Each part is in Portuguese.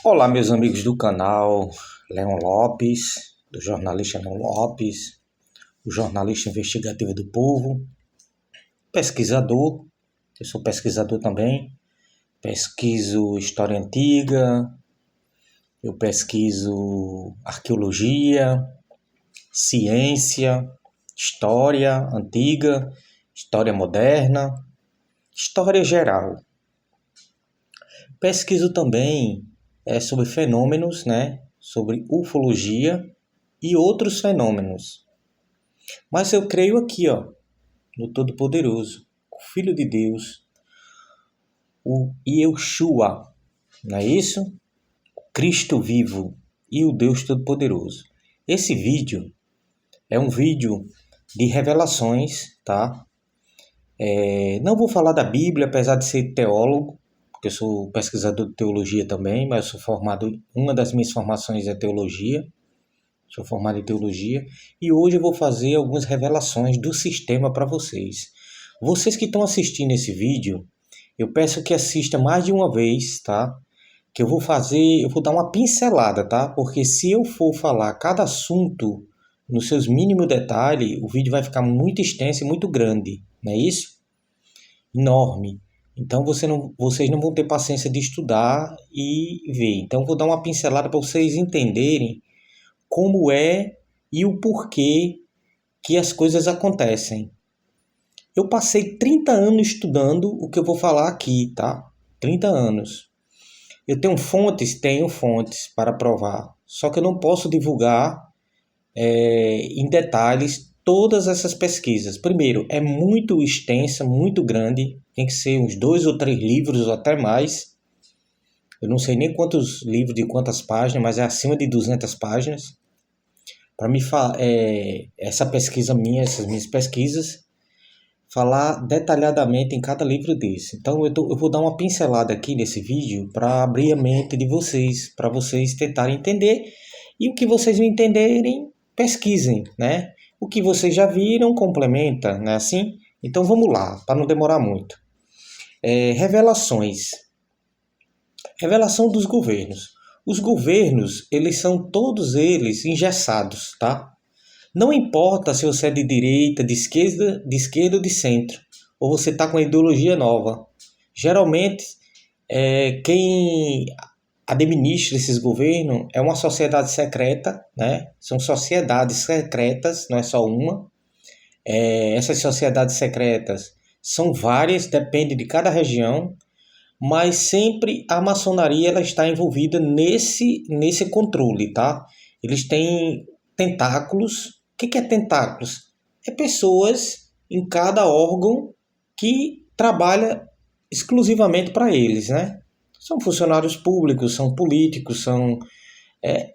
Olá, meus amigos do canal Leon Lopes, do jornalista Leon Lopes, o jornalista investigativo do povo, pesquisador, eu sou pesquisador também, pesquiso história antiga, eu pesquiso arqueologia, ciência, história antiga, história moderna, história geral. Pesquiso também sobre fenômenos, né? Sobre ufologia e outros fenômenos. Mas eu creio aqui, no Todo-Poderoso, o Filho de Deus, o Yeshua, não é isso? O Cristo vivo e o Deus Todo-Poderoso. Esse vídeo é um vídeo de revelações, tá? Não vou falar da Bíblia, apesar de ser teólogo, porque eu sou pesquisador de teologia também, mas eu sou formado, uma das minhas formações é teologia, sou formado em teologia, e hoje eu vou fazer algumas revelações do sistema para vocês. Vocês que estão assistindo esse vídeo, eu peço que assista mais de uma vez, tá? Que eu vou dar uma pincelada, tá? Porque se eu for falar cada assunto nos seus mínimos detalhes, o vídeo vai ficar muito extenso e muito grande, não é isso? Enorme. Então vocês não vão ter paciência de estudar e ver. Então eu vou dar uma pincelada para vocês entenderem como é e o porquê que as coisas acontecem. Eu passei 30 anos estudando o que eu vou falar aqui, tá? 30 anos. Eu tenho fontes para provar. Só que eu não posso divulgar em detalhes todas essas pesquisas. Primeiro, é muito extensa, muito grande. Tem que ser uns 2 ou 3 livros ou até mais. Eu não sei nem quantos livros de quantas páginas, mas é acima de 200 páginas. Para mim, essa pesquisa minha, essas minhas pesquisas, falar detalhadamente em cada livro desse. Então eu vou dar uma pincelada aqui nesse vídeo para abrir a mente de vocês, para vocês tentarem entender, e o que vocês não entenderem, pesquisem, né? O que vocês já viram, complementa, né? Assim? Então vamos lá, para não demorar muito. Revelações. Revelação dos governos. Os governos, eles são todos eles engessados, tá? Não importa se você é de direita, de esquerda ou de centro, ou você está com a ideologia nova. Geralmente, quem administra esses governos é uma sociedade secreta, né? São sociedades secretas, não é só uma. Essas sociedades secretas são várias, depende de cada região, mas sempre a maçonaria ela está envolvida nesse controle, tá? Eles têm tentáculos. O que é tentáculos? É pessoas em cada órgão que trabalha exclusivamente para eles, né? São funcionários públicos, são políticos, são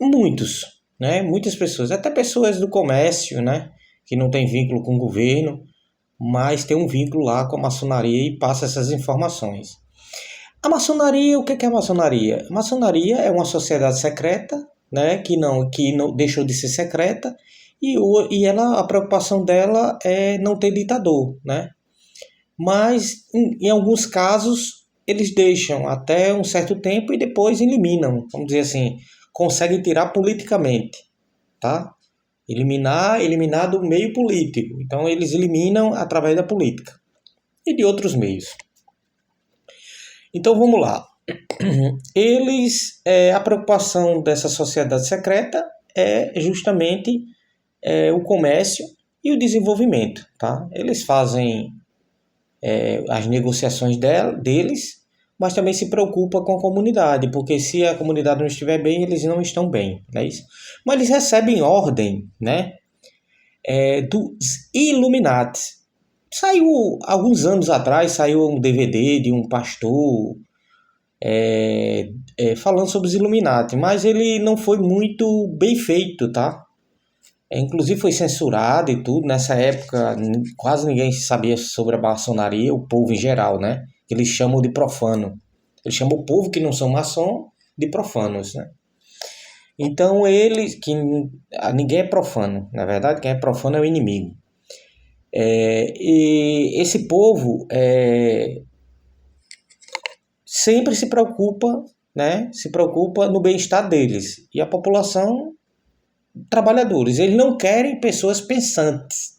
muitos, né? Muitas pessoas, até pessoas do comércio, né? Que não tem vínculo com o governo, mas tem um vínculo lá com a maçonaria e passa essas informações. A maçonaria, o que é a maçonaria? A maçonaria é uma sociedade secreta, né, que não deixou de ser secreta, e a preocupação dela é não ter ditador, né? Mas em alguns casos eles deixam até um certo tempo e depois eliminam, vamos dizer assim, conseguem tirar politicamente, tá? Eliminar do meio político. Então eles eliminam através da política e de outros meios. Então vamos lá. A preocupação dessa sociedade secreta é justamente o comércio e o desenvolvimento, tá? Eles fazem as negociações deles, mas também se preocupa com a comunidade, porque se a comunidade não estiver bem, eles não estão bem, não é isso? Mas eles recebem ordem, né, dos Illuminati. Saiu, alguns anos atrás, saiu um DVD de um pastor falando sobre os Illuminati, mas ele não foi muito bem feito, tá? Inclusive foi censurado e tudo. Nessa época quase ninguém sabia sobre a maçonaria, o povo em geral, né? Eles chamam de profano. Eles chamam o povo que não são maçom de profanos, né? Então ninguém é profano. Na verdade, quem é profano é o inimigo. E esse povo sempre se preocupa né, se preocupa no bem-estar deles. E a população, trabalhadores. Eles não querem pessoas pensantes.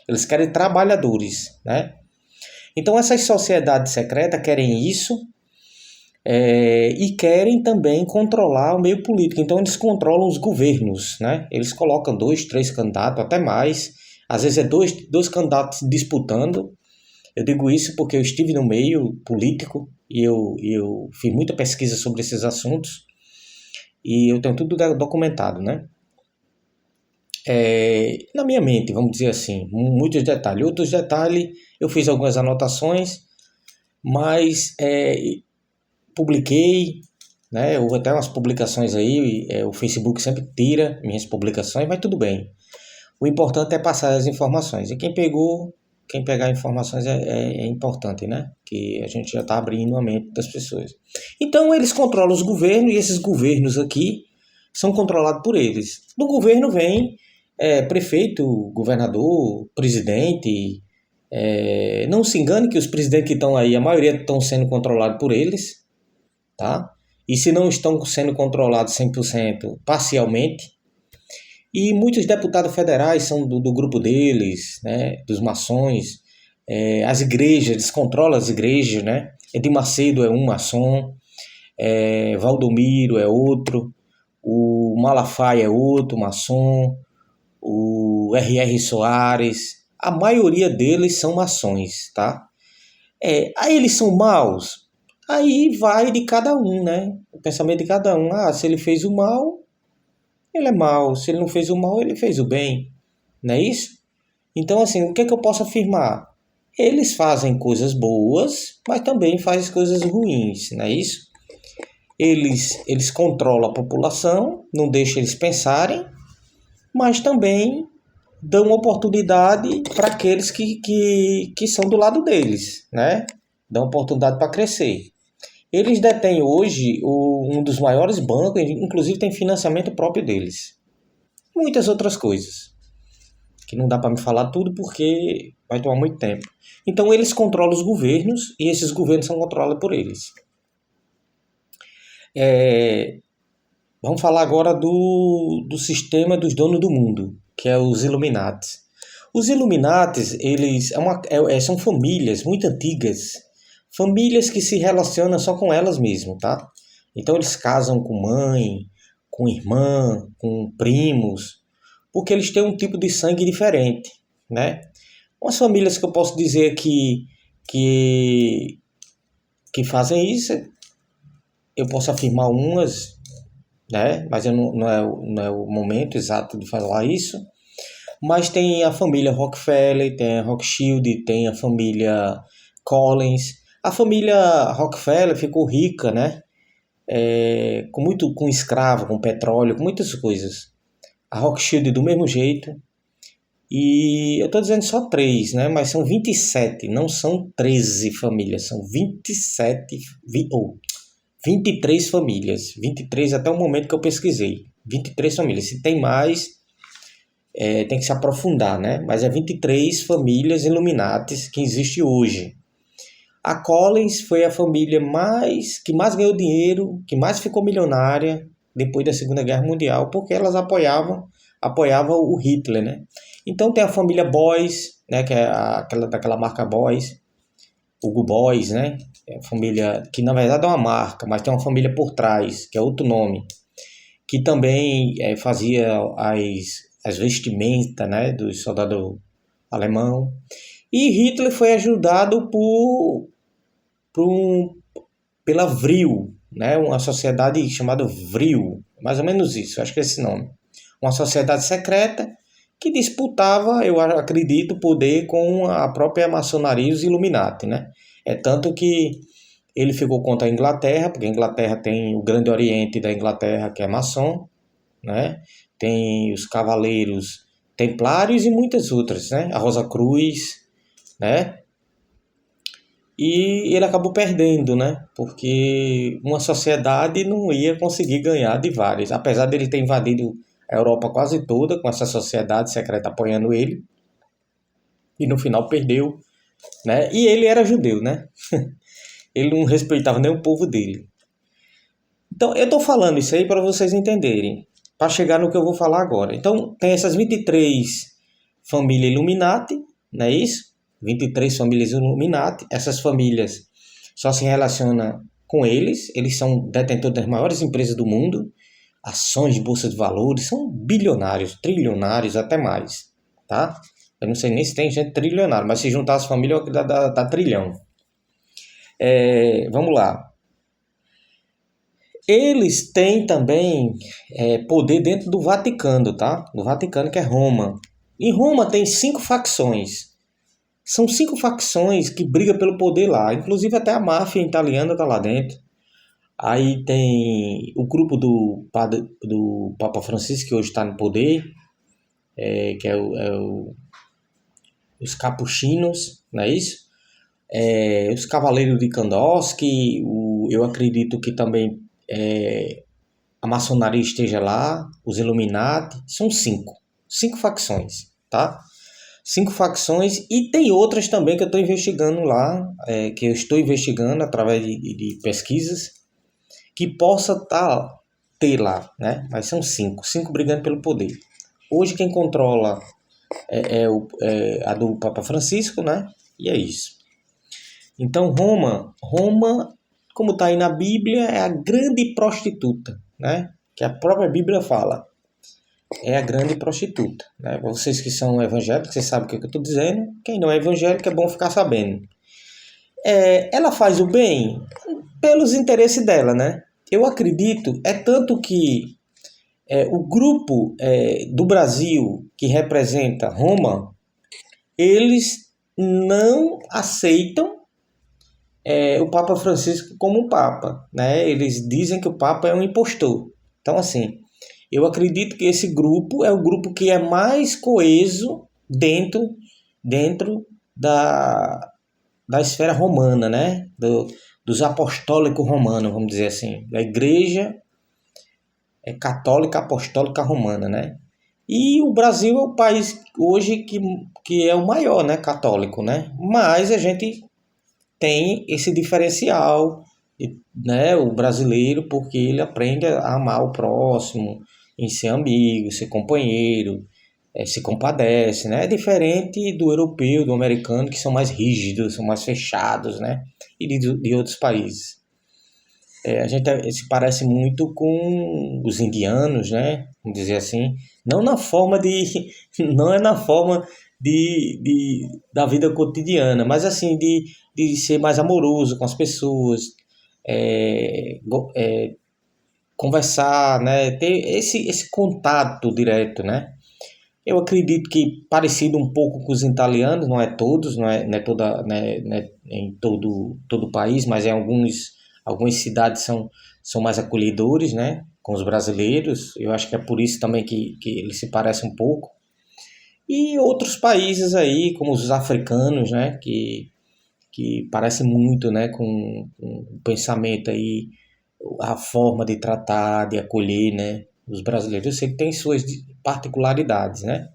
Eles querem trabalhadores, né? Então essas sociedades secretas querem isso, e querem também controlar o meio político. Então eles controlam os governos, né? Eles colocam 2, 3 candidatos, até mais. Às vezes é dois candidatos disputando. Eu digo isso porque eu estive no meio político e eu fiz muita pesquisa sobre esses assuntos e eu tenho tudo documentado, né? Na minha mente, vamos dizer assim, muitos detalhes. Outros detalhes, eu fiz algumas anotações, mas publiquei, né? Houve até umas publicações aí, o Facebook sempre tira minhas publicações, mas tudo bem. O importante é passar as informações. E quem pegar informações é importante, né? Que a gente já está abrindo a mente das pessoas. Então eles controlam os governos e esses governos aqui são controlados por eles. Do governo vem prefeito, governador, presidente. Não se engane que os presidentes que estão aí, a maioria estão sendo controlados por eles, tá? E se não estão sendo controlados 100%, parcialmente. E muitos deputados federais são do grupo deles, né, dos maçons. As igrejas, eles controlam as igrejas, né? Edir Macedo é um maçom, Valdomiro é outro, o Malafaia é outro maçom, o R.R. Soares, a maioria deles são maçons, tá? Aí eles são maus? Aí vai de cada um, né? O pensamento de cada um. Se ele fez o mal, ele é mau. Se ele não fez o mal, ele fez o bem. Não é isso? Então, assim, o que é que eu posso afirmar? Eles fazem coisas boas, mas também fazem coisas ruins, não é isso? Eles controlam a população, não deixam eles pensarem, mas também dão oportunidade para aqueles que são do lado deles, né? Dão oportunidade para crescer. Eles detêm hoje um dos maiores bancos, inclusive tem financiamento próprio deles. Muitas outras coisas, que não dá para me falar tudo porque vai tomar muito tempo. Então eles controlam os governos e esses governos são controlados por eles. Vamos falar agora do sistema dos donos do mundo, que é os Illuminati. Os Illuminati, eles são famílias muito antigas, famílias que se relacionam só com elas mesmas, tá? Então eles casam com mãe, com irmã, com primos, porque eles têm um tipo de sangue diferente, né? Umas famílias que eu posso dizer que fazem isso, eu posso afirmar umas, né? Mas não é o momento exato de falar isso. Mas tem a família Rockefeller, tem a Rothschild, tem a família Collins. A família Rockefeller ficou rica, né? Com escravo, com petróleo, com muitas coisas. A Rothschild do mesmo jeito. E eu estou dizendo só 3, né? Mas são 27, não são 13 famílias, são 27 ou 23 famílias. 23 até o momento que eu pesquisei. 23 famílias. Se tem mais, tem que se aprofundar, né? Mas é 23 famílias Illuminatis que existe hoje. A Collins foi a família que mais ganhou dinheiro, que mais ficou milionária depois da Segunda Guerra Mundial, porque elas apoiavam o Hitler, né? Então tem a família Boys, né, que é daquela marca Boys, Hugo Boys, né? É a família que na verdade é uma marca, mas tem uma família por trás, que é outro nome, que também fazia as vestimentas, né, do soldado alemão. E Hitler foi ajudado pela Vril, né, uma sociedade chamada Vril, mais ou menos isso, acho que é esse nome. Uma sociedade secreta que disputava, eu acredito, poder com a própria maçonaria e os Illuminati, né? Tanto que ele ficou contra a Inglaterra, porque a Inglaterra tem o Grande Oriente da Inglaterra, que é maçom, né? Tem os Cavaleiros Templários e muitas outras, né? A Rosa Cruz, né? E ele acabou perdendo, né? Porque uma sociedade não ia conseguir ganhar de várias. Apesar dele ter invadido a Europa quase toda com essa sociedade secreta apoiando ele. E no final perdeu, né? E ele era judeu, né? Ele não respeitava nem o povo dele. Então, eu estou falando isso aí para vocês entenderem, para chegar no que eu vou falar agora. Então, tem essas 23 famílias Illuminati, não é isso? 23 famílias Illuminati. Essas famílias só se relacionam com eles são detentores das maiores empresas do mundo, ações de bolsa de valores, são bilionários, trilionários, até mais, tá? Eu não sei nem se tem gente trilionária, mas se juntar as famílias dá trilhão. Vamos lá. Eles têm também poder dentro do Vaticano, tá? Do Vaticano, que é Roma. Em Roma tem 5 facções. São 5 facções que brigam pelo poder lá. Inclusive até a máfia italiana tá lá dentro. Aí tem o grupo do Papa Francisco, que hoje está no poder, que é os capuchinos, não é isso? Os Cavaleiros de Kandosky, eu acredito que também a maçonaria esteja lá, os Illuminati, são 5 facções, tá? 5 facções, e tem outras também que eu estou investigando lá, que eu estou investigando através de pesquisas, que possa ter lá, né? Mas são 5 brigando pelo poder. Hoje quem controla a do Papa Francisco, né? E é isso. Então Roma, como está aí na Bíblia, é a grande prostituta, né? Que a própria Bíblia fala. É a grande prostituta, né? Vocês que são evangélicos, vocês sabem o que eu estou dizendo. Quem não é evangélico é bom ficar sabendo. Ela faz o bem pelos interesses dela, né? Eu acredito, tanto que o grupo do Brasil que representa Roma, eles não aceitam o Papa Francisco como Papa, né? Eles dizem que o Papa é um impostor. Então, assim, eu acredito que esse grupo é o grupo que é mais coeso dentro da esfera romana, né? Dos apostólicos romanos, vamos dizer assim, da igreja católica apostólica romana, né? E o Brasil é o país hoje que é o maior, né, católico, né? Mas a gente tem esse diferencial, né, o brasileiro, porque ele aprende a amar o próximo, em ser amigo, ser companheiro, se compadece, né? É diferente do europeu, do americano, que são mais rígidos, são mais fechados, né? E de outros países. A gente se parece muito com os indianos, né? Vamos dizer assim. Não na forma não é na forma da vida cotidiana, mas assim, de ser mais amoroso com as pessoas, conversar, né? Ter esse contato direto, né? Eu acredito que parecido um pouco com os italianos, não é todos, não é toda, né, em todo o país, mas em algumas cidades são mais acolhedores, né, com os brasileiros. Eu acho que é por isso também que eles se parecem um pouco. E outros países aí, como os africanos, né, que parecem muito, né, com o pensamento aí, a forma de tratar, de acolher, né, os brasileiros. Eu sei que tem suas particularidades, né?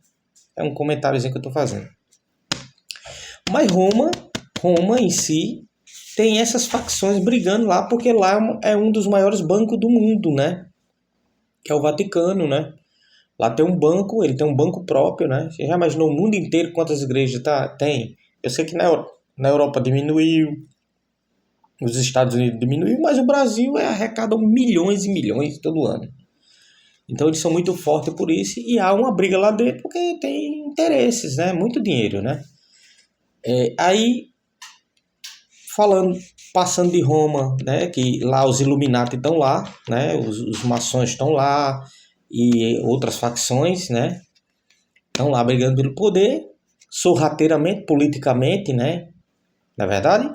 É um comentáriozinho que eu estou fazendo. Mas Roma em si tem essas facções brigando lá, porque lá é um dos maiores bancos do mundo, né? Que é o Vaticano, né? Lá tem um banco, ele tem um banco próprio, né? Você já imaginou o mundo inteiro quantas igrejas tem? Eu sei que na Europa diminuiu, nos Estados Unidos diminuiu, mas o Brasil arrecada milhões e milhões todo ano. Então eles são muito fortes por isso, e há uma briga lá dentro porque tem interesses, né? Muito dinheiro, né? Aí, passando de Roma, né? Que lá os Illuminati estão lá, né? Os maçons estão lá, e outras facções, né? Estão lá brigando pelo poder, sorrateiramente, politicamente, né? Na verdade.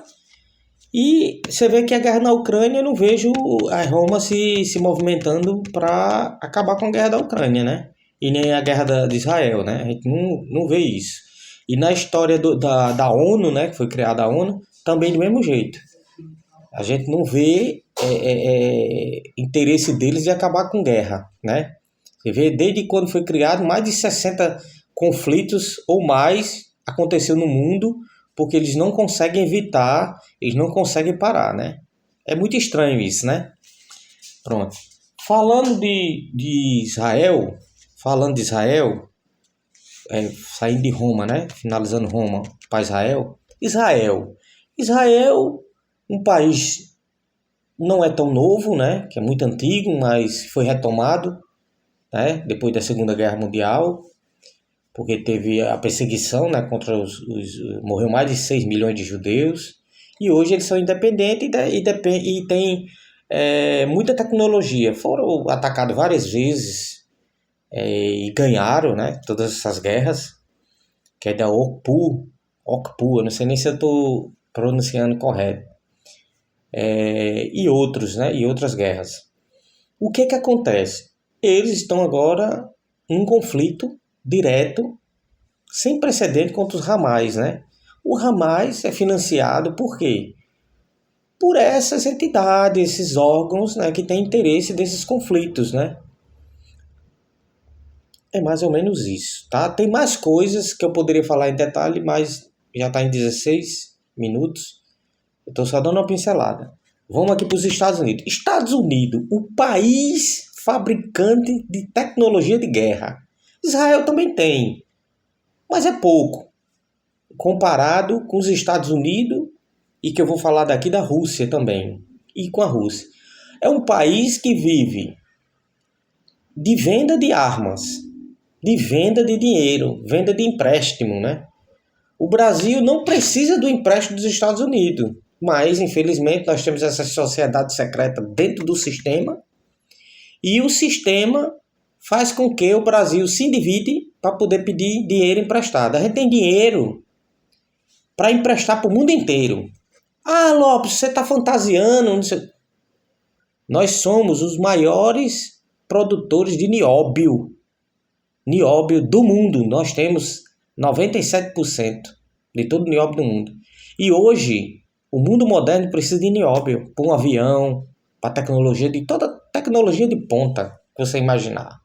E você vê que a guerra na Ucrânia, eu não vejo a Roma se movimentando para acabar com a guerra da Ucrânia, né? E nem a guerra de Israel, né? A gente não vê isso. E na história da ONU, né? Que foi criada a ONU, também do mesmo jeito. A gente não vê interesse deles de acabar com guerra, né? Você vê, desde quando foi criado, mais de 60 conflitos ou mais aconteceu no mundo, porque eles não conseguem evitar, eles não conseguem parar, né? É muito estranho isso, né? Pronto. Falando de Israel, saindo de Roma, né? Finalizando Roma para Israel. Israel, um país não é tão novo, né? Que é muito antigo, mas foi retomado, né? Depois da Segunda Guerra Mundial, porque teve a perseguição, né? Contra morreu mais de 6 milhões de judeus. E hoje eles são independentes e têm muita tecnologia. Foram atacados várias vezes e ganharam, né? Todas essas guerras, que é da Okpu, eu não sei nem se eu estou pronunciando correto. E outros, né? E outras guerras. O que acontece? Eles estão agora em um conflito direto, sem precedente contra os Hamas, né? O Hamas é financiado por quê? Por essas entidades, esses órgãos, né, que têm interesse desses conflitos, né? É mais ou menos isso, tá? Tem mais coisas que eu poderia falar em detalhe, mas já está em 16 minutos. Eu estou só dando uma pincelada. Vamos aqui para os Estados Unidos. Estados Unidos, o país fabricante de tecnologia de guerra. Israel também tem, mas é pouco, comparado com os Estados Unidos e que eu vou falar daqui da Rússia também, e com a Rússia. É um país que vive de venda de armas, de venda de dinheiro, venda de empréstimo, né? O Brasil não precisa do empréstimo dos Estados Unidos, mas infelizmente nós temos essa sociedade secreta dentro do sistema e o sistema faz com que o Brasil se endivide para poder pedir dinheiro emprestado. A gente tem dinheiro para emprestar para o mundo inteiro. Ah, Lopes, você está fantasiando. Não sei. Nós somos os maiores produtores de nióbio do mundo. Nós temos 97% de todo o nióbio do mundo. E hoje, o mundo moderno precisa de nióbio para um avião, para toda tecnologia de ponta que você imaginar.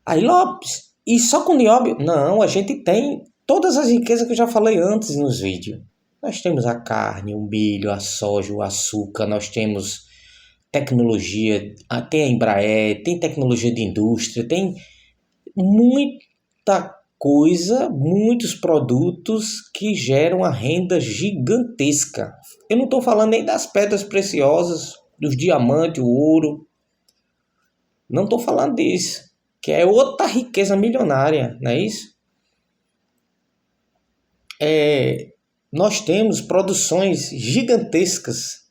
Aí, Lopes, e só com nióbio? Não, a gente tem todas as riquezas que eu já falei antes nos vídeos. Nós temos a carne, o milho, a soja, o açúcar, nós temos tecnologia, tem a Embraer, tem tecnologia de indústria, tem muita coisa, muitos produtos que geram uma renda gigantesca. Eu não estou falando nem das pedras preciosas, dos diamantes, o ouro. Não estou falando disso, que é outra riqueza milionária, não é isso? Nós temos produções gigantescas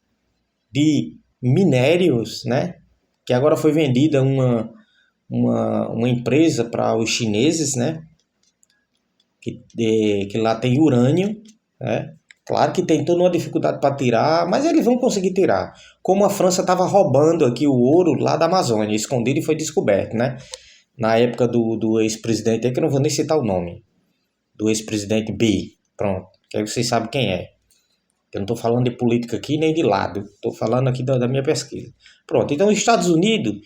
de minérios, né? Que agora foi vendida uma empresa para os chineses, né? Que lá tem urânio, né? Claro que tem toda uma dificuldade para tirar, mas eles vão conseguir tirar. Como a França estava roubando aqui o ouro lá da Amazônia, escondido e foi descoberto, né? Na época do ex-presidente, que eu não vou nem citar o nome, do ex-presidente B, pronto, que aí vocês sabem quem é. Eu não estou falando de política aqui nem de lado, estou falando aqui da minha pesquisa. Pronto, então os Estados Unidos,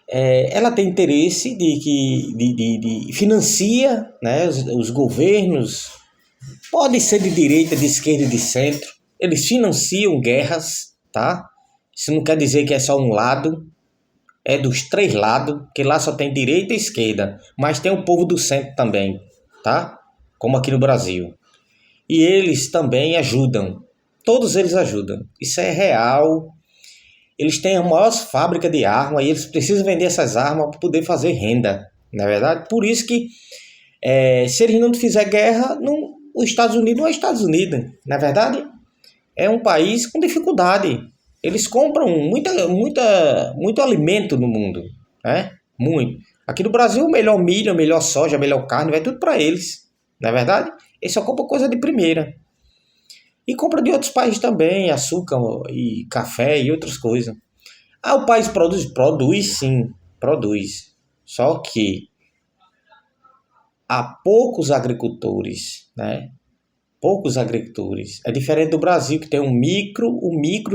ela tem interesse de financia, né, os governos, pode ser de direita, de esquerda e de centro, eles financiam guerras, tá? Isso não quer dizer que é só um lado, é dos três lados, que lá só tem direita e esquerda, mas tem o povo do centro também, tá? Como aqui no Brasil. E eles também ajudam. Todos eles ajudam. Isso é real. Eles têm a maior fábrica de armas e eles precisam vender essas armas para poder fazer renda. Não é verdade? Por isso que se eles não fizerem guerra, os Estados Unidos não é Estados Unidos. Não é verdade? É um país com dificuldade. Eles compram muito alimento no mundo. Né? Muito. Aqui no Brasil, o melhor milho, a melhor soja, a melhor carne, vai tudo para eles. Não é verdade? Eles só compram coisa de primeira. E compra de outros países também, açúcar e café e outras coisas. O país produz? Produz sim, produz. Só que há poucos agricultores, né? Poucos agricultores. É diferente do Brasil, que tem o micro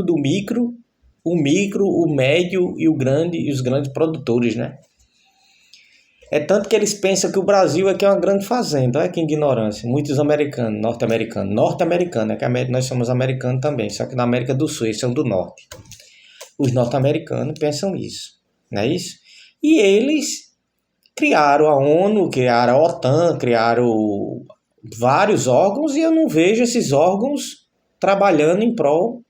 do micro, o médio e o grande, e os grandes produtores, né? É tanto que eles pensam que o Brasil aqui é uma grande fazenda. Olha que ignorância. Muitos americanos, norte-americanos, é que nós somos americanos também, só que na América do Sul, eles são do norte. Os norte-americanos pensam isso, não é isso? E eles criaram a ONU, criaram a OTAN, criaram vários órgãos e eu não vejo esses órgãos trabalhando em prol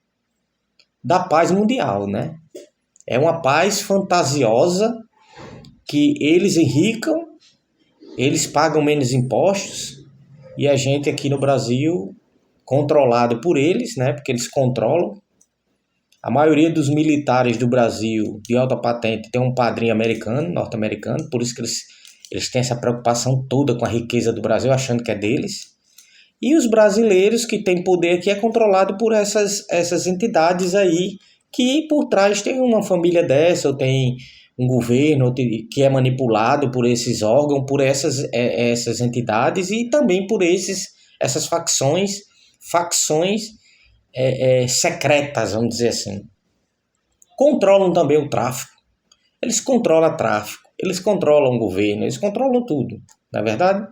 da paz mundial, né? É uma paz fantasiosa que eles enricam, eles pagam menos impostos e a gente aqui no Brasil, controlado por eles, né? Porque eles controlam. A maioria dos militares do Brasil de alta patente tem um padrinho americano, norte-americano, por isso que eles têm essa preocupação toda com a riqueza do Brasil, achando que é deles. E os brasileiros que têm poder aqui é controlado por essas entidades aí, que por trás tem uma família dessa, ou tem um governo que é manipulado por esses órgãos, por essas entidades e também por essas facções secretas, vamos dizer assim. Controlam também o tráfico. Eles controlam o tráfico, eles controlam o governo, eles controlam tudo, na verdade.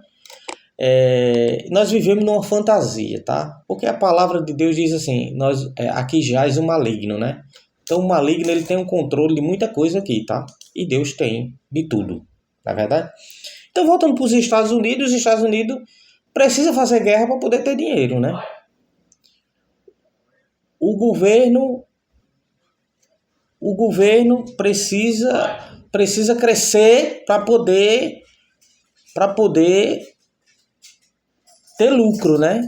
Nós vivemos numa fantasia, tá? Porque a palavra de Deus diz assim, aqui jaz o maligno, né? Então o maligno ele tem um controle de muita coisa aqui, tá? E Deus tem de tudo, na verdade. Então voltando para os Estados Unidos precisa fazer guerra para poder ter dinheiro, né? O governo precisa crescer para poder ter lucro, né?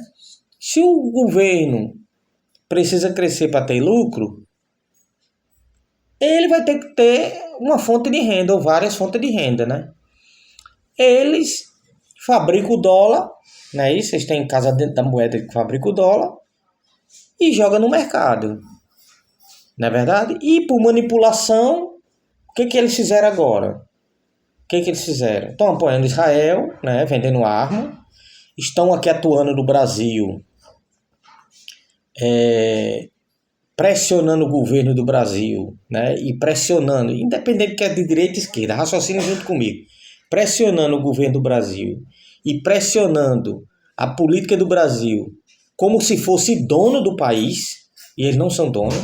Se o governo precisa crescer para ter lucro, ele vai ter que ter uma fonte de renda ou várias fontes de renda, né? Eles fabricam o dólar, né? Isso, eles têm casa dentro da moeda que fabrica o dólar e joga no mercado, não é verdade? E por manipulação, o que eles fizeram agora? O que eles fizeram? Estão apoiando Israel, né? Vendendo arma, estão aqui atuando no Brasil, pressionando o governo do Brasil, né? E pressionando, independente que é de direita ou esquerda, raciocínio junto comigo, pressionando o governo do Brasil e pressionando a política do Brasil como se fosse dono do país, e eles não são donos,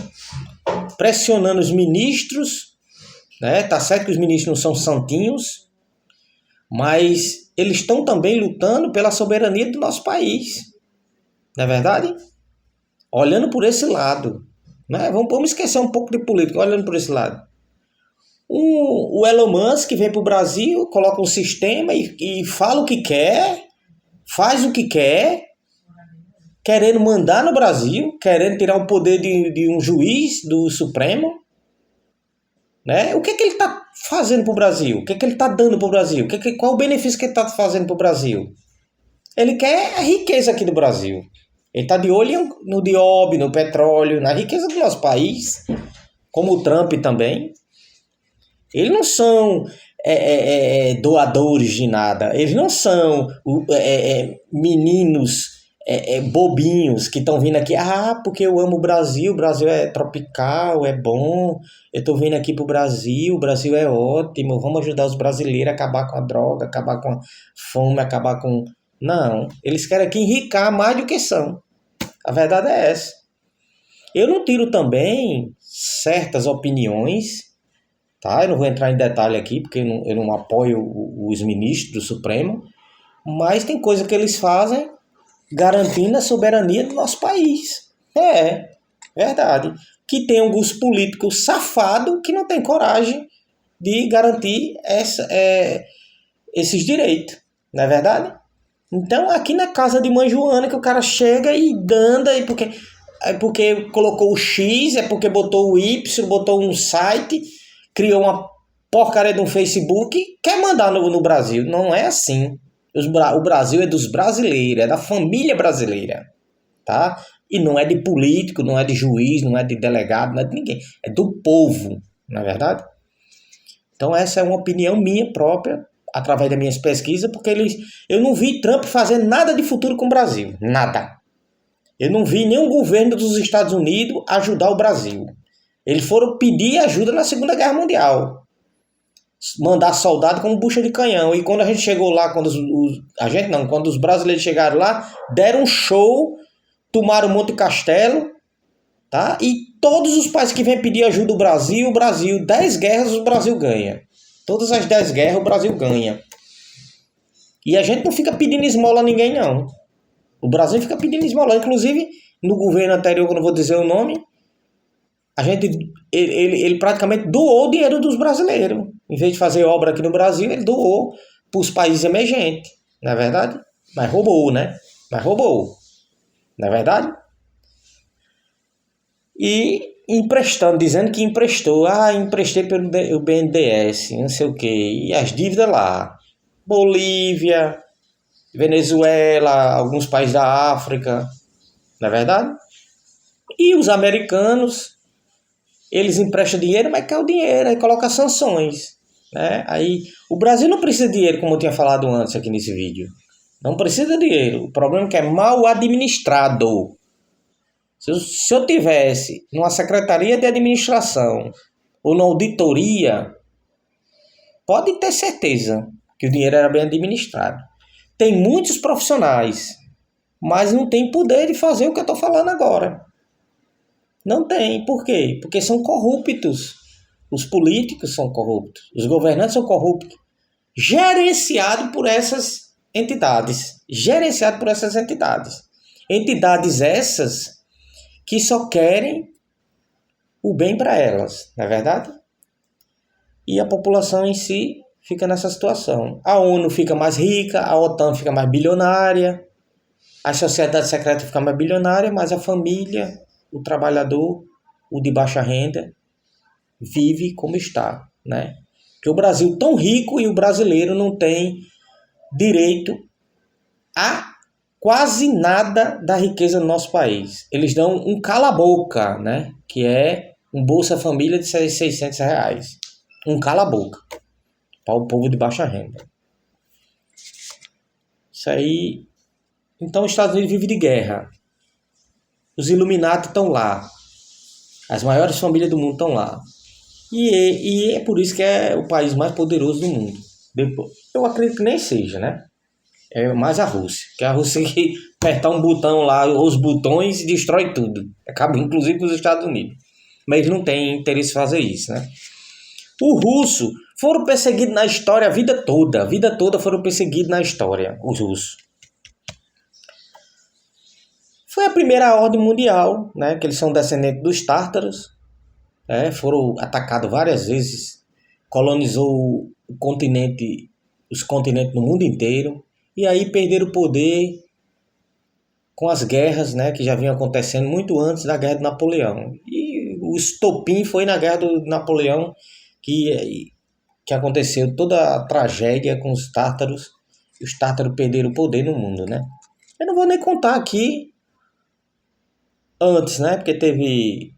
pressionando os ministros, né? Tá certo que os ministros não são santinhos, mas eles estão também lutando pela soberania do nosso país, não é verdade? Olhando por esse lado, né? Vamos esquecer um pouco de política, olhando por esse lado. O Elon Musk vem para o Brasil, coloca um sistema e fala o que quer, faz o que quer, querendo mandar no Brasil, querendo tirar o poder de um juiz do Supremo, né? O que ele está fazendo para o Brasil? O que ele está dando para o Brasil? Qual o benefício que ele está fazendo para o Brasil? Ele quer a riqueza aqui do Brasil. Ele está de olho no nióbio, no petróleo, na riqueza do nosso país, como o Trump também. Eles não são doadores de nada. Eles não são meninos bobinhos que estão vindo aqui. Porque eu amo o Brasil é tropical, é bom. Eu estou vindo aqui para o Brasil é ótimo. Vamos ajudar os brasileiros a acabar com a droga, acabar com a fome, acabar com... Não, eles querem aqui enricar mais do que são. A verdade é essa. Eu não tiro também certas opiniões, tá? Eu não vou entrar em detalhe aqui, porque eu não apoio os ministros do Supremo, mas tem coisa que eles fazem garantindo a soberania do nosso país. Verdade. Que tem alguns políticos safados que não têm coragem de garantir esses direitos. Não é verdade? Então, aqui na casa de mãe Joana, que o cara chega e anda, porque colocou o X, é porque botou o Y, botou um site, criou uma porcaria de um Facebook, quer mandar no Brasil. Não é assim. O Brasil é dos brasileiros, é da família brasileira, tá? E não é de político, não é de juiz, não é de delegado, não é de ninguém. É do povo, não é verdade? Então, essa é uma opinião minha própria, através das minhas pesquisas, porque eu não vi Trump fazendo nada de futuro com o Brasil. Nada. Eu não vi nenhum governo dos Estados Unidos ajudar o Brasil. Eles foram pedir ajuda na Segunda Guerra Mundial. Mandar soldado como bucha de canhão. E quando a gente chegou lá, quando os brasileiros chegaram lá, deram um show, tomaram Monte Castelo, tá? E todos os países que vêm pedir ajuda ao Brasil, 10 guerras o Brasil ganha. Todas as 10 guerras o Brasil ganha. E a gente não fica pedindo esmola a ninguém, não. O Brasil fica pedindo esmola. Inclusive, no governo anterior, que eu não vou dizer o nome, ele praticamente doou o dinheiro dos brasileiros. Em vez de fazer obra aqui no Brasil, ele doou para os países emergentes. Não é verdade? Mas roubou, né? Mas roubou. Não é verdade? E emprestando, dizendo que emprestou. Emprestei pelo BNDES, não sei o quê. E as dívidas lá. Bolívia, Venezuela, alguns países da África. Não é verdade? E os americanos, eles emprestam dinheiro, mas quer o dinheiro, aí coloca sanções. Né? Aí, o Brasil não precisa de dinheiro, como eu tinha falado antes aqui nesse vídeo. Não precisa de dinheiro. O problema é que é mal administrado. Se eu tivesse numa secretaria de administração ou na auditoria, pode ter certeza que o dinheiro era bem administrado. Tem muitos profissionais, mas não tem poder de fazer o que eu estou falando agora. Não tem. Por quê? Porque são corruptos. Os políticos são corruptos. Os governantes são corruptos. Gerenciado por essas entidades. Gerenciado por essas entidades. Entidades essas que só querem o bem para elas, não é verdade? E a população em si fica nessa situação. A ONU fica mais rica, a OTAN fica mais bilionária, a sociedade secreta fica mais bilionária, mas a família, o trabalhador, o de baixa renda, vive como está, né? Porque o Brasil é tão rico e o brasileiro não tem direito a quase nada da riqueza do nosso país. Eles dão um cala-boca, né? Que é um Bolsa Família de R$600. Um cala-boca para o povo de baixa renda. Isso aí. Então os Estados Unidos vivem de guerra. Os Illuminati estão lá. As maiores famílias do mundo estão lá. E é por isso que é o país mais poderoso do mundo. Eu acredito que nem seja, né? É mais a Rússia. Que a Rússia que apertar um botão lá, os botões, e destrói tudo. Acaba inclusive com os Estados Unidos. Mas eles não têm interesse em fazer isso, né? Os russos foram perseguidos na história a vida toda. A vida toda foram perseguidos na história, os russos. Foi a primeira ordem mundial, né? Que eles são descendentes dos tártaros. Foram atacados várias vezes. Colonizou o continente, os continentes no mundo inteiro. E aí perderam o poder com as guerras, né, que já vinham acontecendo muito antes da Guerra de Napoleão. E o estopim foi na Guerra do Napoleão que aconteceu toda a tragédia com os tártaros. E os tártaros perderam o poder no mundo, né? Eu não vou nem contar aqui antes, né? Porque teve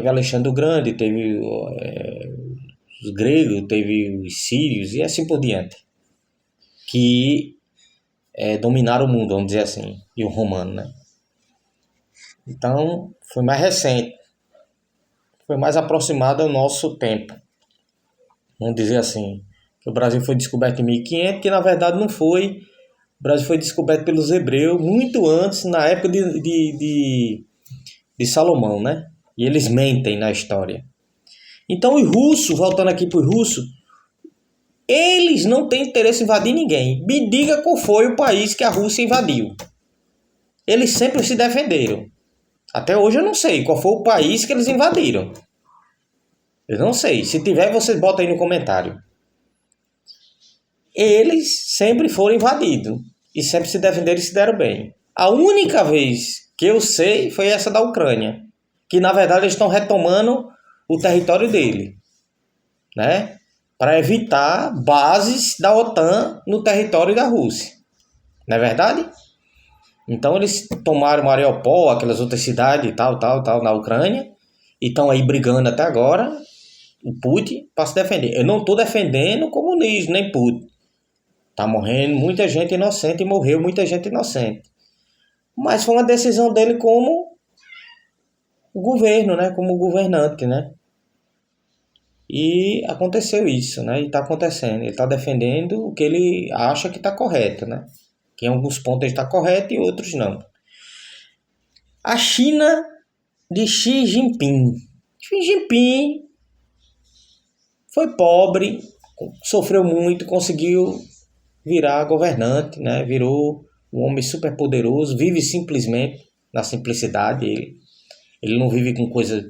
Alexandre o Grande, teve os gregos, teve os sírios e assim por diante. Que dominaram o mundo, vamos dizer assim, e o romano, né? Então, foi mais recente, foi mais aproximado ao nosso tempo, vamos dizer assim. O Brasil foi descoberto em 1500, que na verdade não foi. O Brasil foi descoberto pelos hebreus muito antes, na época de Salomão, né? E eles mentem na história. Então, os russos, voltando aqui para os russos, eles não têm interesse em invadir ninguém. Me diga qual foi o país que a Rússia invadiu. Eles sempre se defenderam. Até hoje eu não sei qual foi o país que eles invadiram. Eu não sei. Se tiver, vocês botam aí no comentário. Eles sempre foram invadidos. E sempre se defenderam e se deram bem. A única vez que eu sei foi essa da Ucrânia. Que na verdade eles estão retomando o território dele. Né? Para evitar bases da OTAN no território da Rússia. Não é verdade? Então eles tomaram Mariupol, aquelas outras cidades tal, na Ucrânia, e estão aí brigando até agora, o Putin, para se defender. Eu não estou defendendo o comunismo, nem Putin. Está morrendo muita gente inocente e morreu muita gente inocente. Mas foi uma decisão dele como o governo, né? Como governante, né? E aconteceu isso, né? E está acontecendo. Ele está defendendo o que ele acha que está correto, né? Que em alguns pontos ele está correto e outros não. A China de Xi Jinping. Xi Jinping foi pobre, sofreu muito, conseguiu virar governante, né? Virou um homem super poderoso, vive simplesmente na simplicidade. Ele não vive com coisa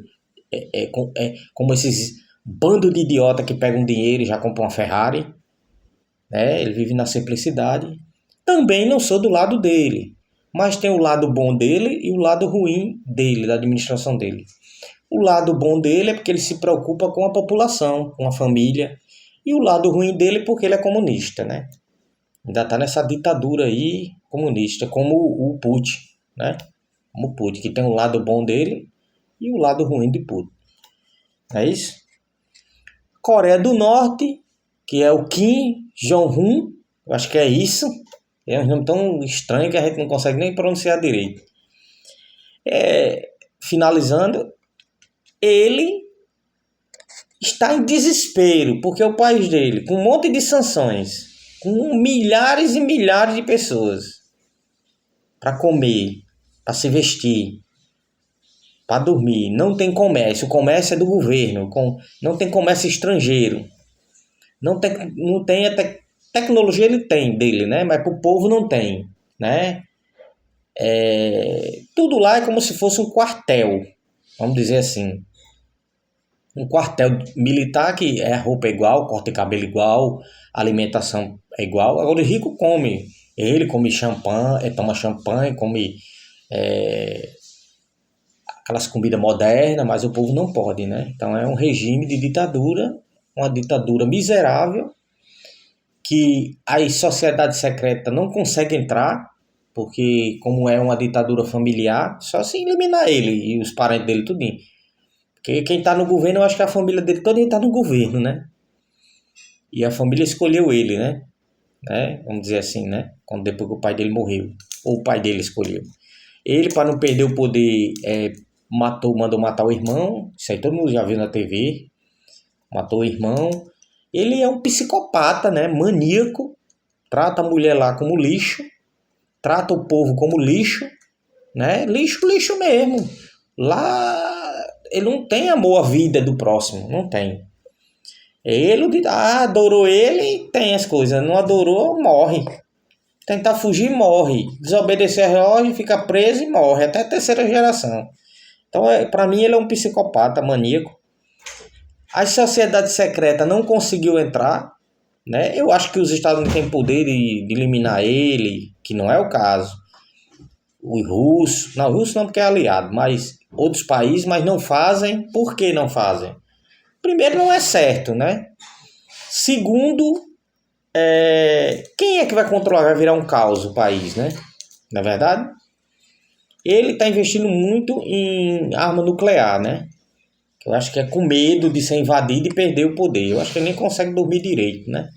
como esses bando de idiota que pegam dinheiro e já compram uma Ferrari, né? Ele vive na simplicidade. Também não sou do lado dele, mas tem o lado bom dele e o lado ruim dele, da administração dele. O lado bom dele é porque ele se preocupa com a população, com a família, e o lado ruim dele é porque ele é comunista, né? Ainda está nessa ditadura aí comunista, como o Putin, né? Como o Putin, que tem o lado bom dele e o lado ruim de Putin. É isso? Coreia do Norte, que é o Kim Jong-un, eu acho que é isso. É um nome tão estranho que a gente não consegue nem pronunciar direito. Finalizando, ele está em desespero, porque o país dele, com um monte de sanções, com milhares e milhares de pessoas para comer, para se vestir, para dormir, não tem comércio, o comércio é do governo, não tem comércio estrangeiro, não tem até tecnologia ele tem dele, né? Mas para o povo não tem, né? Tudo lá é como se fosse um quartel, vamos dizer assim. Um quartel militar que é roupa igual, corte de cabelo igual, alimentação é igual. Agora o rico come. Ele come champanhe, toma champanhe, come aquelas comidas modernas, mas o povo não pode, né? Então é um regime de ditadura, uma ditadura miserável, que as sociedades secretas não conseguem entrar, porque como é uma ditadura familiar, só se eliminar ele e os parentes dele tudinho. Porque quem está no governo, eu acho que a família dele toda está no governo, né? E a família escolheu ele, né? Vamos dizer assim, né? Quando depois que o pai dele morreu. Ou o pai dele escolheu. Ele, para não perder o poder, mandou matar o irmão. Isso aí todo mundo já viu na TV. Matou o irmão. Ele é um psicopata, né? Maníaco. Trata a mulher lá como lixo. Trata o povo como lixo, né? Lixo, lixo mesmo. Lá ele não tem amor à vida do próximo, não tem. Ele adorou ele, tem as coisas. Não adorou, morre. Tentar fugir, morre. Desobedecer a relógio, fica preso e morre. Até a terceira geração. Então, para mim, ele é um psicopata, maníaco. As sociedades secretas não conseguiu entrar, né? Eu acho que os Estados Unidos têm poder de eliminar ele, que não é o caso. Os russos, não, os russos não porque é aliado, mas outros países, mas não fazem. Por que não fazem? Primeiro, não é certo, né? Segundo, quem é que vai controlar? Vai virar um caos o país, né? Na é verdade, ele está investindo muito em arma nuclear, né? Eu acho que é com medo de ser invadido e perder o poder. Eu acho que ele nem consegue dormir direito, né?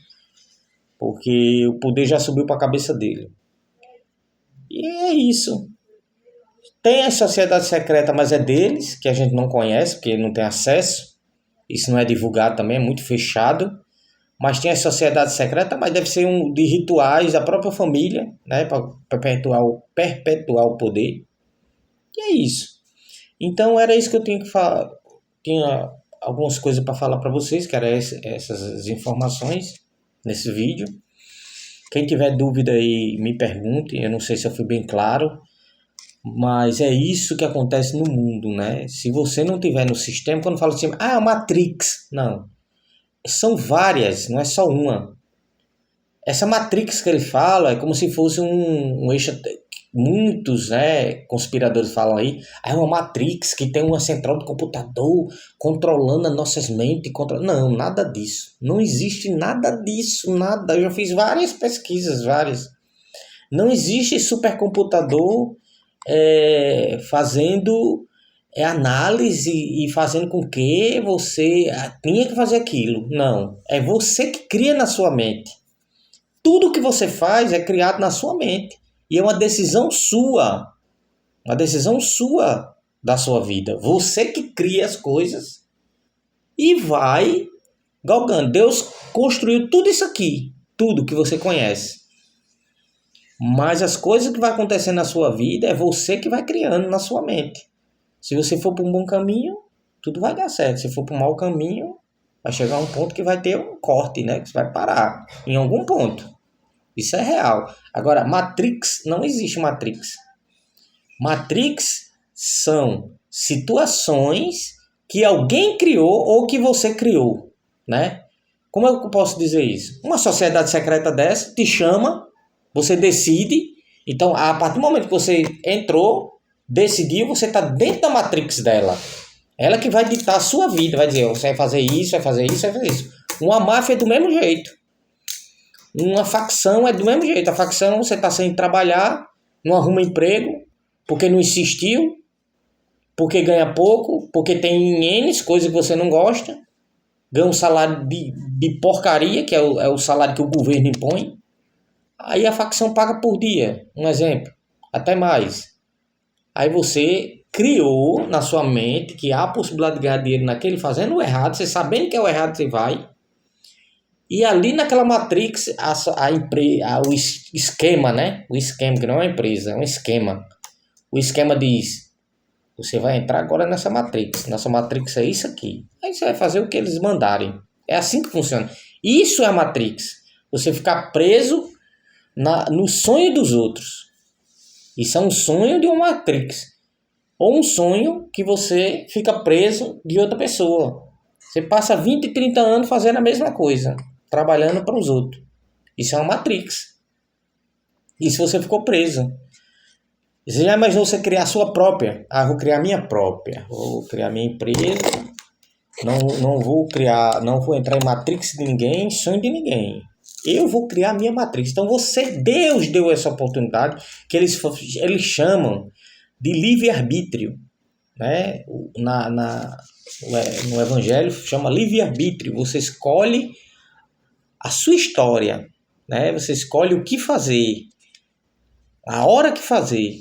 Porque o poder já subiu para a cabeça dele. E é isso. Tem a sociedade secreta, mas é deles, que a gente não conhece, porque não tem acesso. Isso não é divulgado também, é muito fechado. Mas tem a sociedade secreta, mas deve ser de rituais da própria família, né? Para perpetuar o poder. E é isso. Então era isso que eu tinha que falar. Tinha algumas coisas para falar para vocês, que eram essas informações nesse vídeo. Quem tiver dúvida aí, me pergunte. Eu não sei se eu fui bem claro, mas é isso que acontece no mundo, né? Se você não tiver no sistema, quando fala assim, Matrix, não. São várias, não é só uma. Essa Matrix que ele fala é como se fosse um eixo. Muitos, né, conspiradores falam aí, é uma Matrix que tem uma central de computador controlando as nossas mentes. Não, nada disso. Não existe nada disso, nada. Eu já fiz várias pesquisas, várias. Não existe supercomputador fazendo análise e fazendo com que você tenha que fazer aquilo. Não, é você que cria na sua mente. Tudo que você faz é criado na sua mente. E é uma decisão sua da sua vida. Você que cria as coisas e vai galgando. Deus construiu tudo isso aqui, tudo que você conhece. Mas as coisas que vai acontecendo na sua vida é você que vai criando na sua mente. Se você for para um bom caminho, tudo vai dar certo. Se for para um mau caminho, vai chegar um ponto que vai ter um corte, né? Que você vai parar em algum ponto. Isso é real. Agora, Matrix, não existe Matrix. Matrix são situações que alguém criou ou que você criou, né? Como eu posso dizer isso? Uma sociedade secreta dessa te chama, você decide. Então, a partir do momento que você entrou, decidiu, você está dentro da Matrix dela. Ela que vai ditar a sua vida, vai dizer, você vai fazer isso, vai fazer isso, vai fazer isso. Uma máfia é do mesmo jeito. Uma facção é do mesmo jeito. A facção, você está sem trabalhar, não arruma emprego, porque não insistiu, porque ganha pouco, porque tem N coisas que você não gosta, ganha um salário de porcaria, que é o salário que o governo impõe. Aí a facção paga por dia, um exemplo, até mais. Aí você criou na sua mente que há a possibilidade de ganhar dinheiro naquele fazendo o errado, você sabendo que é o errado, você vai. E ali naquela Matrix, o esquema, né? O esquema, que não é uma empresa, é um esquema. O esquema diz, você vai entrar agora nessa Matrix. Nossa Matrix é isso aqui. Aí você vai fazer o que eles mandarem. É assim que funciona. Isso é a Matrix. Você ficar preso no sonho dos outros. Isso é um sonho de uma Matrix. Ou um sonho que você fica preso de outra pessoa. Você passa 20, 30 anos fazendo a mesma coisa. Trabalhando para os outros. Isso é uma Matrix. E se você ficou preso. Você já imaginou você criar a sua própria? Ah, vou criar a minha própria. Vou criar a minha empresa. Não vou criar, não vou entrar em Matrix de ninguém, sonho de ninguém. Eu vou criar a minha Matrix. Então Deus deu essa oportunidade que eles chamam de livre-arbítrio. Né? No Evangelho chama livre-arbítrio. Você escolhe a sua história. Né? Você escolhe o que fazer. A hora que fazer.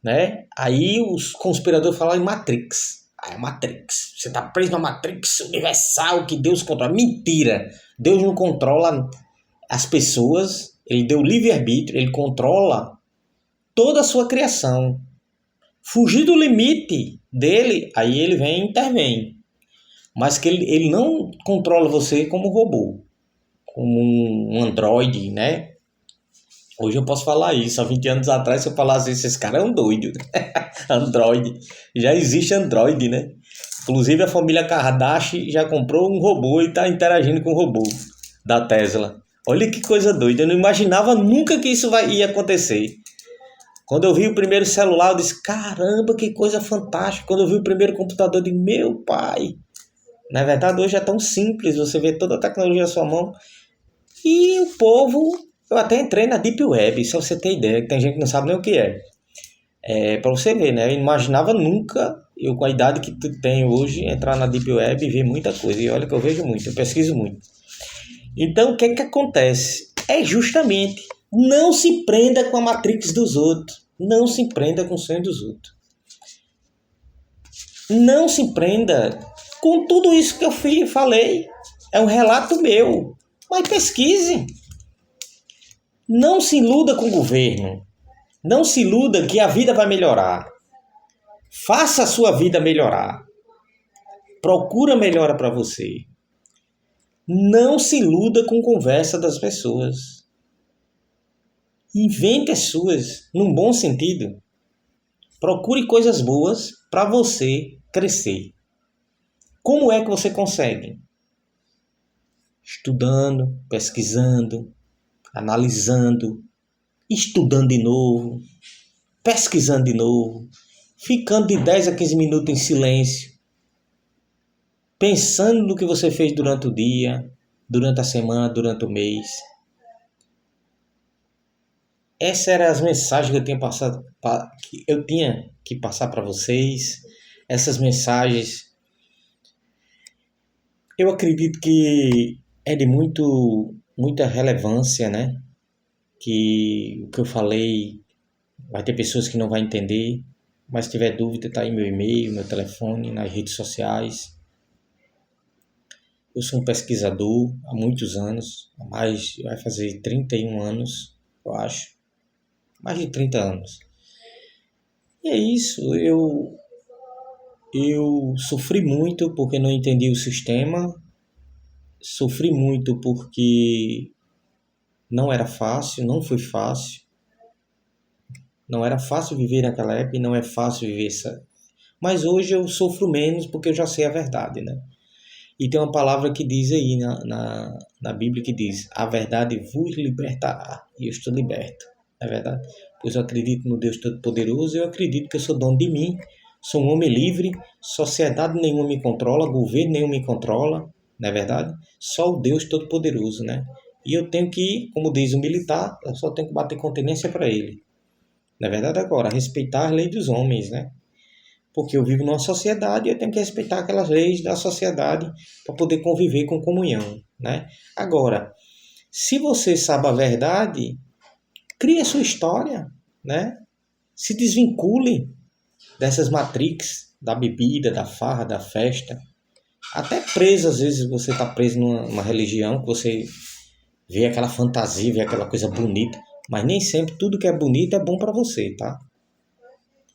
Né? Aí os conspiradores falam em Matrix. Ah, é Matrix. Você está preso na Matrix universal que Deus controla. Mentira! Deus não controla as pessoas. Ele deu livre-arbítrio. Ele controla toda a sua criação. Fugir do limite dele, aí ele vem e intervém. Mas que ele não controla você como robô. Como um androide, né? Hoje eu posso falar isso. Há 20 anos atrás, se eu falasse isso, esse cara é um doido. Android. Já existe Android, né? Inclusive a família Kardashian já comprou um robô e está interagindo com o robô da Tesla. Olha que coisa doida. Eu não imaginava nunca que isso ia acontecer. Quando eu vi o primeiro celular, eu disse, caramba, que coisa fantástica. Quando eu vi o primeiro computador, eu disse, meu pai. Na verdade, hoje é tão simples. Você vê toda a tecnologia na sua mão. E o povo... Eu até entrei na Deep Web, se você ter ideia, que tem gente que não sabe nem o que é. Para você ver, né? Eu imaginava nunca, eu com a idade que tenho hoje, entrar na Deep Web e ver muita coisa. E olha que eu vejo muito, eu pesquiso muito. Então, o que acontece? É justamente, não se prenda com a Matrix dos outros. Não se prenda com o sonho dos outros. Não se prenda com tudo isso que eu falei. É um relato meu. Mas pesquise. Não se iluda com o governo. Não se iluda que a vida vai melhorar. Faça a sua vida melhorar. Procura melhora para você. Não se iluda com conversa das pessoas. Invente as suas, num bom sentido. Procure coisas boas para você crescer. Como é que você consegue? Estudando, pesquisando, analisando, estudando de novo, pesquisando de novo, ficando de 10 a 15 minutos em silêncio, pensando no que você fez durante o dia, durante a semana, durante o mês. Essas eram as mensagens que eu tinha que passar para vocês. Essas mensagens, eu acredito que é de muita relevância, né? Que o que eu falei vai ter pessoas que não vão entender, mas se tiver dúvida, tá aí meu e-mail, meu telefone, nas redes sociais. Eu sou um pesquisador há muitos anos, vai fazer 31 anos, eu acho. Mais de 30 anos. E é isso, eu Eu sofri muito porque não entendi o sistema, sofri muito porque não era fácil, não foi fácil. Não era fácil viver naquela época e não é fácil viver essa. Mas hoje eu sofro menos porque eu já sei a verdade, né? E tem uma palavra que diz aí na Bíblia que diz: a verdade vos libertará. E eu estou liberto, não é verdade? Pois eu acredito no Deus Todo-Poderoso, eu acredito que eu sou dono de mim, sou um homem livre, sociedade nenhuma me controla, governo nenhum me controla, não é verdade? Só o Deus Todo-Poderoso, né? E eu tenho que, como diz o militar, eu só tenho que bater continência para ele. Na verdade, agora, respeitar a lei dos homens, né? Porque eu vivo numa sociedade e eu tenho que respeitar aquelas leis da sociedade para poder conviver com comunhão, né? Agora, se você sabe a verdade, crie a sua história, né? Se desvincule dessas matrix, da bebida, da farra, da festa. Até preso, às vezes você está preso numa religião que você vê aquela fantasia, vê aquela coisa bonita, mas nem sempre tudo que é bonito é bom para você, tá?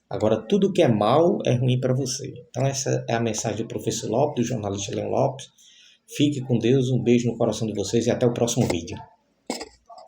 Agora, tudo que é mal é ruim para você. Então, essa é a mensagem do professor Lopes, do jornalista Leão Lopes. Fique com Deus, um beijo no coração de vocês e até o próximo vídeo.